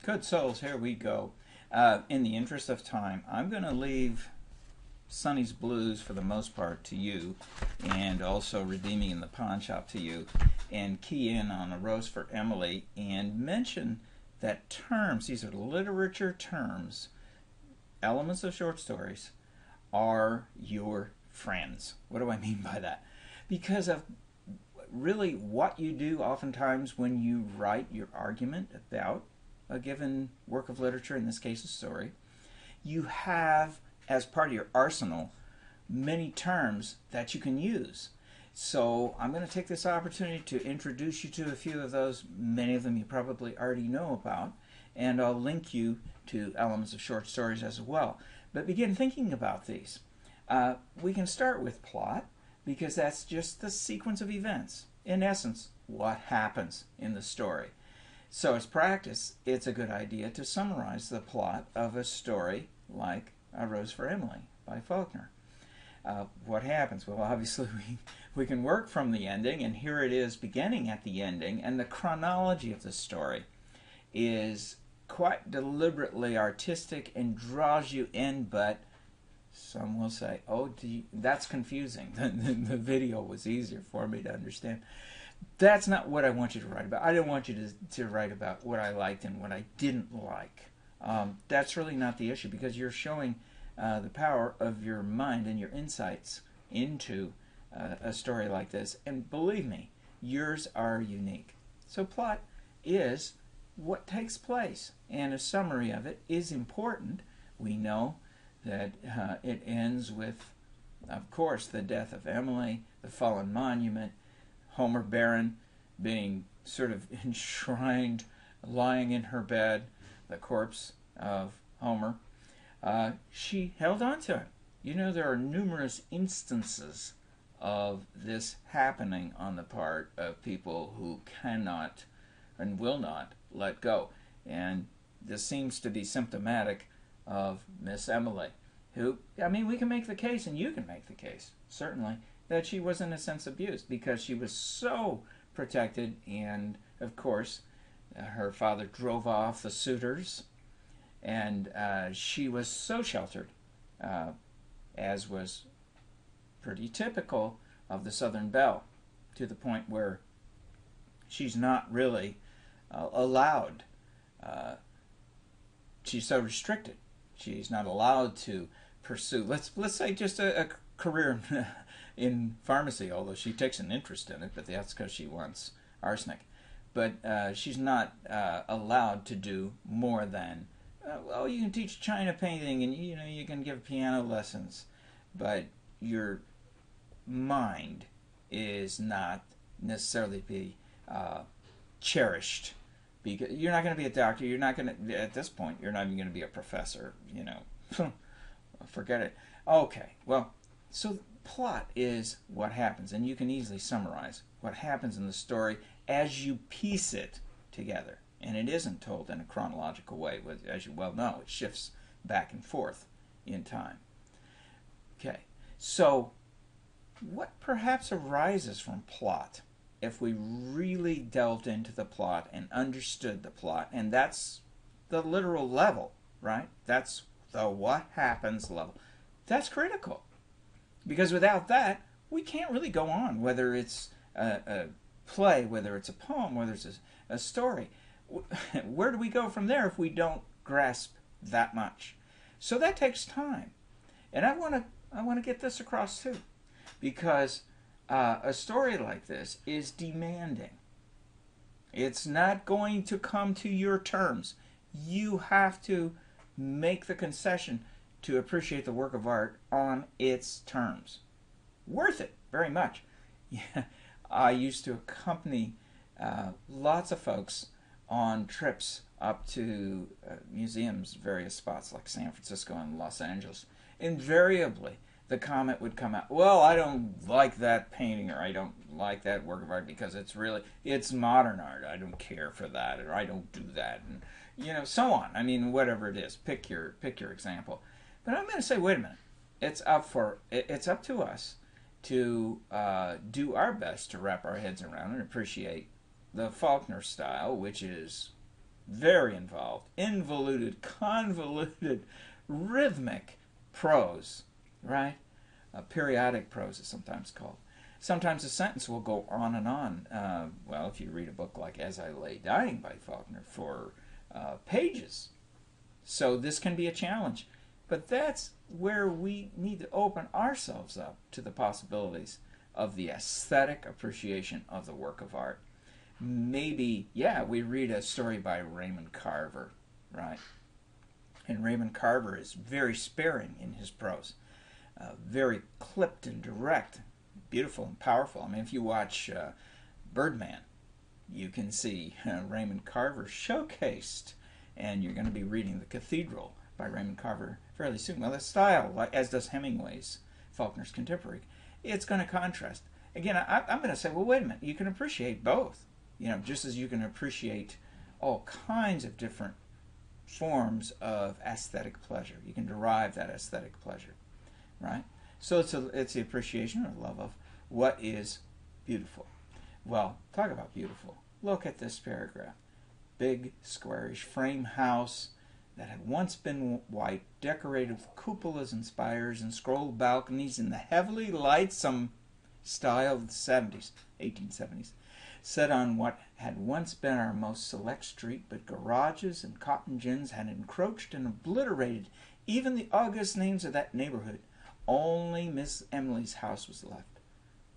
Good souls, here we go. In the interest of time, I'm going to leave Sonny's Blues for the most part to you, and also Redeeming in the Pawn Shop to you, and key in on A Rose for Emily, and mention that terms, these are literature terms, elements of short stories, are your friends. What do I mean by that? Because of really what you do oftentimes when you write your argument about a given work of literature, in this case a story, you have as part of your arsenal many terms that you can use. So I'm going to take this opportunity to introduce you to a few of those. Many of them you probably already know about, and I'll link you to elements of short stories as well. But begin thinking about these. We can start with plot, because that's just the sequence of events. In essence, what happens in the story. So as practice, it's a good idea to summarize the plot of a story like A Rose for Emily by Faulkner. What happens? Well, obviously we can work from the ending, and here it is beginning at the ending, and the chronology of the story is quite deliberately artistic and draws you in, but some will say, oh, that's confusing. The video was easier for me to understand. That's not what I want you to write about. I don't want you to write about what I liked and what I didn't like. That's really not the issue, because you're showing the power of your mind and your insights into a story like this. And believe me, yours are unique. So plot is what takes place, and a summary of it is important. We know that it ends with, of course, the death of Emily, the fallen monument, Homer Barron being sort of enshrined, lying in her bed, the corpse of Homer. She held on to him. You know, there are numerous instances of this happening on the part of people who cannot and will not let go. And this seems to be symptomatic of Miss Emily, who, I mean, we can make the case, and you can make the case, certainly, that she was in a sense abused, because she was so protected, and of course her father drove off the suitors, and she was so sheltered, as was pretty typical of the Southern Belle, to the point where she's not really allowed. She's so restricted. She's not allowed to pursue, let's say, just a career in pharmacy, although she takes an interest in it, but that's because she wants arsenic. But she's not allowed to do more than, well, you can teach China painting, and you can give piano lessons, but your mind is not necessarily be cherished, because you're not going to be a doctor. You're not going to, at this point, you're not even going to be a professor. Forget it. Okay, well, so plot is what happens, and you can easily summarize what happens in the story as you piece it together. And it isn't told in a chronological way. As you well know, it shifts back and forth in time. Okay, so what perhaps arises from plot, if we really delved into the plot and understood the plot? And that's the literal level, right? That's the what happens level. That's critical, because without that, we can't really go on, whether it's a play, whether it's a poem, whether it's a story. Where do we go from there if we don't grasp that much? So that takes time. And I want to get this across too, because a story like this is demanding. It's not going to come to your terms. You have to make the concession to appreciate the work of art on its terms. Worth it, very much. Yeah, I used to accompany lots of folks on trips up to museums, various spots like San Francisco and Los Angeles. Invariably, the comment would come out, well, I don't like that painting, or I don't like that work of art because it's modern art. I don't care for that, or I don't do that, and so on. I mean, whatever it is, pick your example. But I'm going to say, wait a minute. It's up to us to do our best to wrap our heads around and appreciate the Faulkner style, which is very involved, involuted, convoluted, rhythmic prose, right? Periodic prose is sometimes called. Sometimes a sentence will go on and on. Well, if you read a book like As I Lay Dying by Faulkner for pages. So this can be a challenge. But that's where we need to open ourselves up to the possibilities of the aesthetic appreciation of the work of art. Maybe, yeah, we read a story by Raymond Carver, right? And Raymond Carver is very sparing in his prose, very clipped and direct, beautiful and powerful. I mean, if you watch Birdman, you can see Raymond Carver showcased, and you're going to be reading The Cathedral by Raymond Carver fairly soon. Well, the style, like, as does Hemingway's, Faulkner's contemporary, it's going to contrast. Again, I'm going to say, well, wait a minute, you can appreciate both. You know, just as you can appreciate all kinds of different forms of aesthetic pleasure. You can derive that aesthetic pleasure, right? So it's the appreciation or love of what is beautiful. Well, talk about beautiful. Look at this paragraph. Big, squarish frame house that had once been white, decorated with cupolas and spires and scrolled balconies in the heavily lightsome style of the 1870s, set on what had once been our most select street, but garages and cotton gins had encroached and obliterated even the august names of that neighborhood. Only Miss Emily's house was left,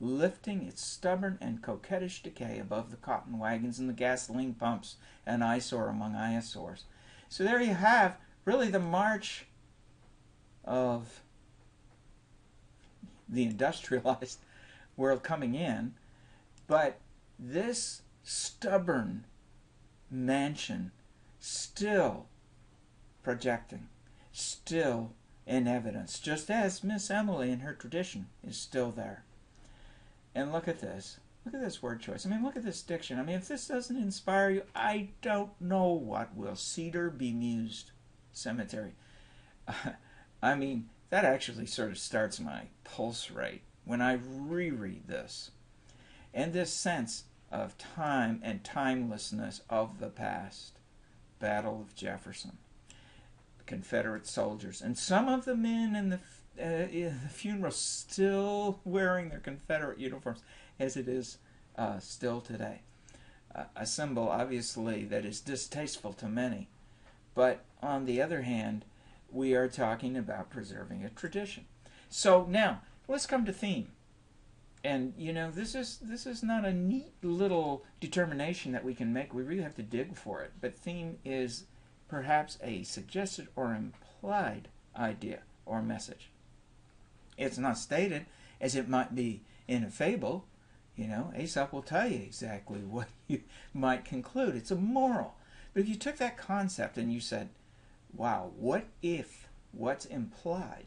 lifting its stubborn and coquettish decay above the cotton wagons and the gasoline pumps, an eyesore among eyesores. So there you have really the march of the industrialized world coming in, but this stubborn mansion still projecting, still in evidence, just as Miss Emily in her tradition is still there. And look at this. Look at this word choice. I mean, look at this diction. I mean, if this doesn't inspire you, I don't know what will. Cedar bemused cemetery. I mean, that actually sort of starts my pulse rate when I reread this. And this sense of time and timelessness of the past. Battle of Jefferson. Confederate soldiers. And some of the men in the funeral still wearing their Confederate uniforms, as it is still today. A symbol, obviously, that is distasteful to many. But on the other hand, we are talking about preserving a tradition. So now, let's come to theme. And, you know, this is not a neat little determination that we can make. We really have to dig for it. But theme is perhaps a suggested or implied idea or message. It's not stated as it might be in a fable. You know, Aesop will tell you exactly what you might conclude. It's a moral. But if you took that concept and you said, wow, what if what's implied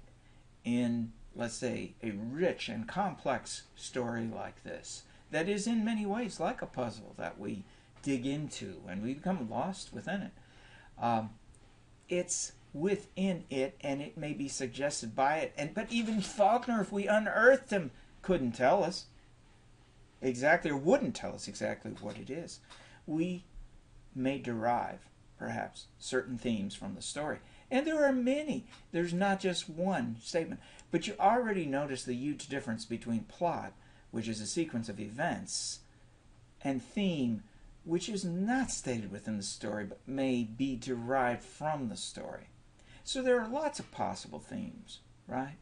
in, let's say, a rich and complex story like this, that is in many ways like a puzzle that we dig into and we become lost within it. It's within it, and it may be suggested by it. But even Faulkner, if we unearthed him, couldn't tell us exactly, or wouldn't tell us exactly what it is. We may derive, perhaps, certain themes from the story. And there are many. There's not just one statement. But you already notice the huge difference between plot, which is a sequence of events, and theme, which is not stated within the story, but may be derived from the story. So there are lots of possible themes, right?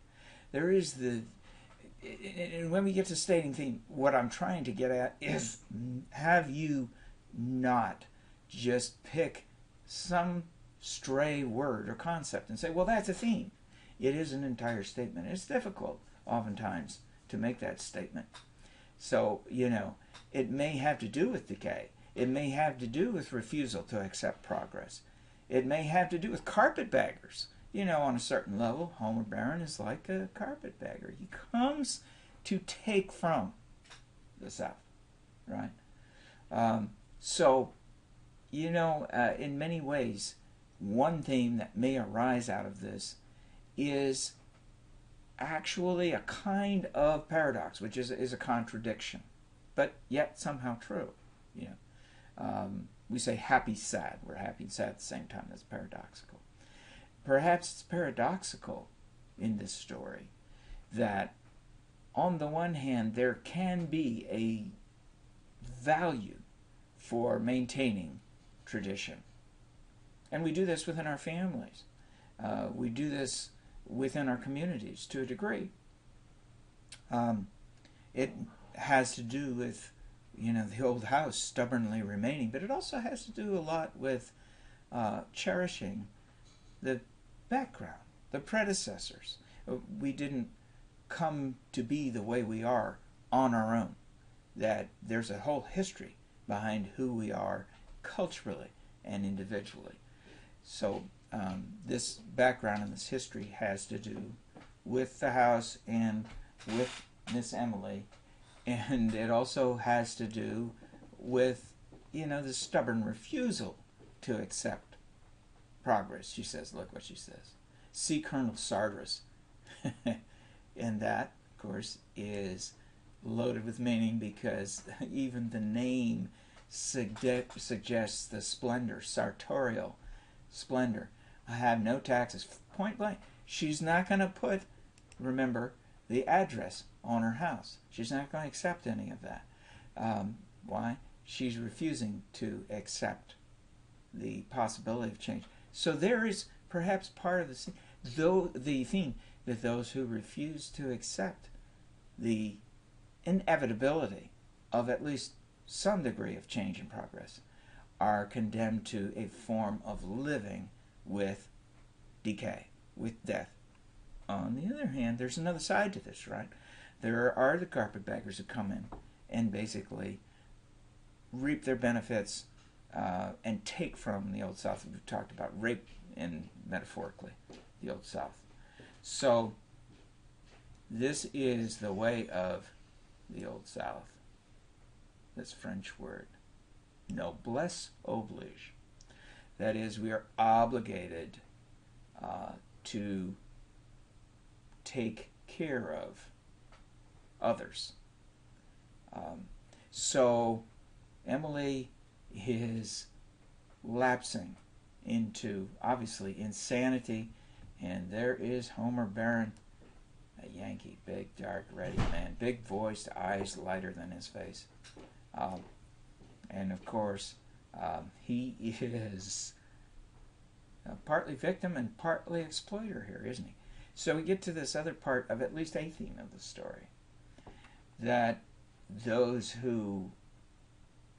There is and when we get to stating theme, what I'm trying to get at is, have you not just pick some stray word or concept and say, well, that's a theme. It is an entire statement. It's difficult, oftentimes, to make that statement. So, you know, it may have to do with decay. It may have to do with refusal to accept progress. It may have to do with carpetbaggers. You know, on a certain level, Homer Barron is like a carpetbagger. He comes to take from the South, right? So, you know, in many ways, one theme that may arise out of this is actually a kind of paradox, which is a contradiction, but yet somehow true. You know, we say happy, sad. We're happy and sad at the same time. That's paradoxical. Perhaps it's paradoxical in this story that on the one hand there can be a value for maintaining tradition. And we do this within our families. We do this within our communities to a degree. It has to do with, the old house stubbornly remaining, but it also has to do a lot with cherishing the background, the predecessors. We didn't come to be the way we are on our own. That there's a whole history behind who we are culturally and individually. So this background and this history has to do with the house and with Miss Emily, and it also has to do with, the stubborn refusal to accept progress. She says, look what she says. See Colonel Sardras. And that, of course, is loaded with meaning because even the name suggests the splendor, sartorial splendor. I have no taxes. Point blank. She's not going to put, remember, the address on her house. She's not going to accept any of that. Why? She's refusing to accept the possibility of change. So there is perhaps part of the theme that those who refuse to accept the inevitability of at least some degree of change and progress are condemned to a form of living with decay, with death. On the other hand, there's another side to this, right? There are the carpetbaggers who come in and basically reap their benefits and take from the Old South. We've talked about rape in, metaphorically, the Old South. So this is the way of the Old South. This French word, noblesse oblige. That is, we are obligated to take care of others. So Emily is lapsing into, obviously, insanity, and there is Homer Barron, a Yankee, big, dark, ready man, big voiced, eyes lighter than his face. And of course, he is partly victim and partly exploiter here, isn't he? So we get to this other part of at least a theme of the story, that those who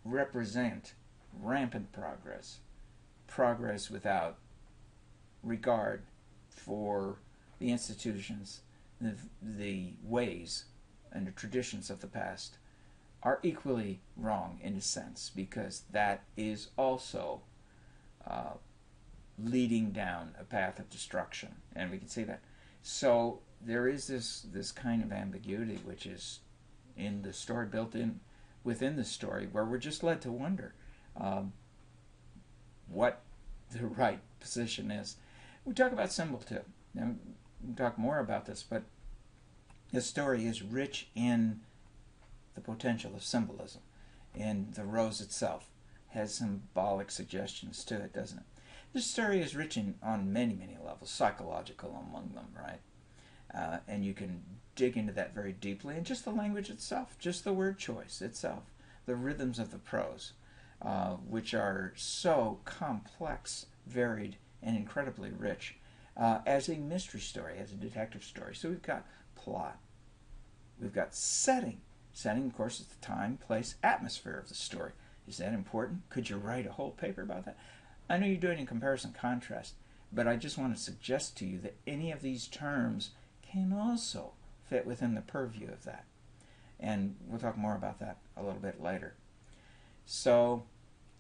represent rampant progress, progress without regard for the institutions, the ways and the traditions of the past, are equally wrong in a sense, because that is also leading down a path of destruction, and we can see that. So there is this kind of ambiguity which is in the story, built in within the story, where we're just led to wonder what the right position is. We talk about symbol too. Now, we'll talk more about this, but this story is rich in the potential of symbolism, and the rose itself has symbolic suggestions to it, doesn't it? This story is rich on many, many levels, psychological among them, right? And you can dig into that very deeply, and just the language itself, just the word choice itself, the rhythms of the prose, which are so complex, varied, and incredibly rich, as a mystery story, as a detective story. So we've got plot, we've got setting. Setting, of course, is the time, place, atmosphere of the story. Is that important? Could you write a whole paper about that? I know you're doing it in comparison contrast, but I just want to suggest to you that any of these terms can also fit within the purview of that. And we'll talk more about that a little bit later. So,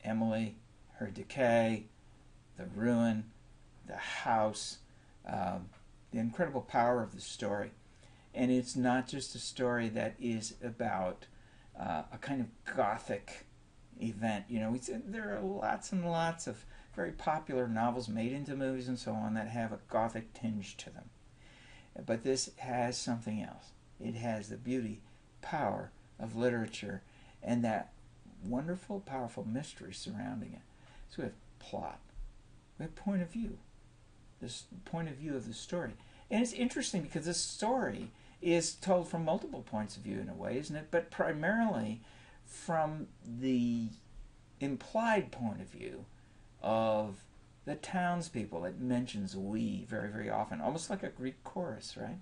Emily, her decay, the ruin, the house, the incredible power of the story. And it's not just a story that is about a kind of gothic event. There are lots and lots of very popular novels made into movies and so on that have a gothic tinge to them. But this has something else. It has the beauty, power of literature, and that wonderful, powerful mystery surrounding it. So we have plot, we have point of view, this point of view of the story. And it's interesting because this story is told from multiple points of view in a way, isn't it? But primarily from the implied point of view of the townspeople. It mentions we very, very often, almost like a Greek chorus, right?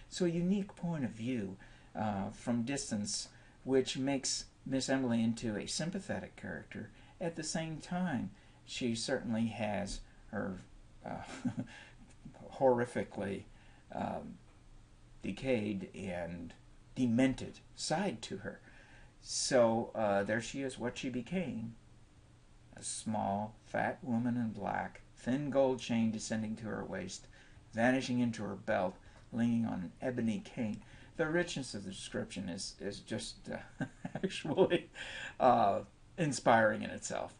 So a unique point of view from distance, which makes Miss Emily into a sympathetic character. At the same time, she certainly has her horrifically decayed and demented side to her. So there she is, what she became. A small, fat woman in black, thin gold chain descending to her waist, vanishing into her belt, leaning on an ebony cane. The richness of the description is just actually inspiring in itself.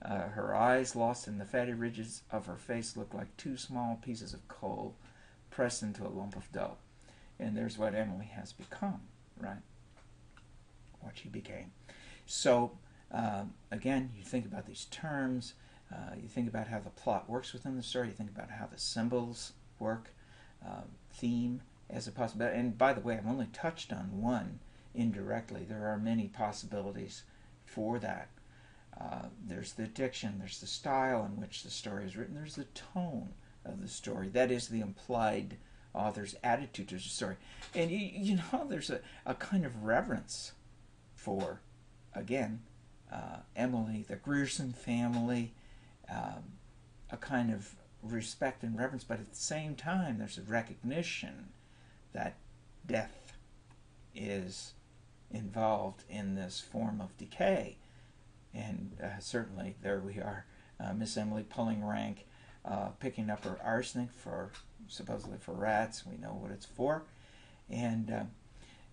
Her eyes, lost in the fatty ridges of her face, look like two small pieces of coal pressed into a lump of dough. And there's what Emily has become, right? What she became. So, again, you think about these terms, you think about how the plot works within the story, you think about how the symbols work, theme as a possibility. And by the way, I've only touched on one indirectly. There are many possibilities for that. There's the diction, there's the style in which the story is written, there's the tone of the story. That is the implied author's attitude to the story. And you know, there's a kind of reverence for, again, Emily, the Grierson family, a kind of respect and reverence, but at the same time there's a recognition that death is involved in this form of decay. And certainly there we are, Miss Emily pulling rank, picking up her arsenic supposedly for rats. We know what it's for. And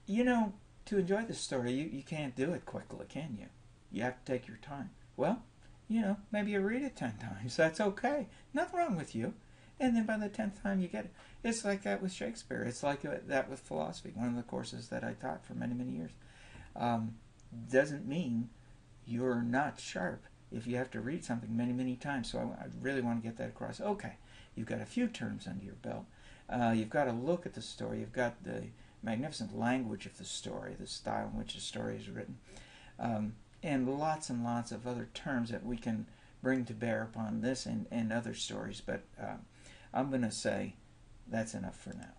you know, to enjoy the story, you can't do it quickly, can you? You have to take your time. Well, you know, maybe you read it 10 times. That's okay. Nothing wrong with you. And then by the 10th time you get it. It's like that with Shakespeare. It's like that with philosophy. One of the courses that I taught for many, many years. Doesn't mean you're not sharp if you have to read something many, many times. So I really want to get that across. Okay, you've got a few terms under your belt. You've got to look at the story. You've got the magnificent language of the story, the style in which the story is written, and lots of other terms that we can bring to bear upon this and other stories. But I'm going to say that's enough for now.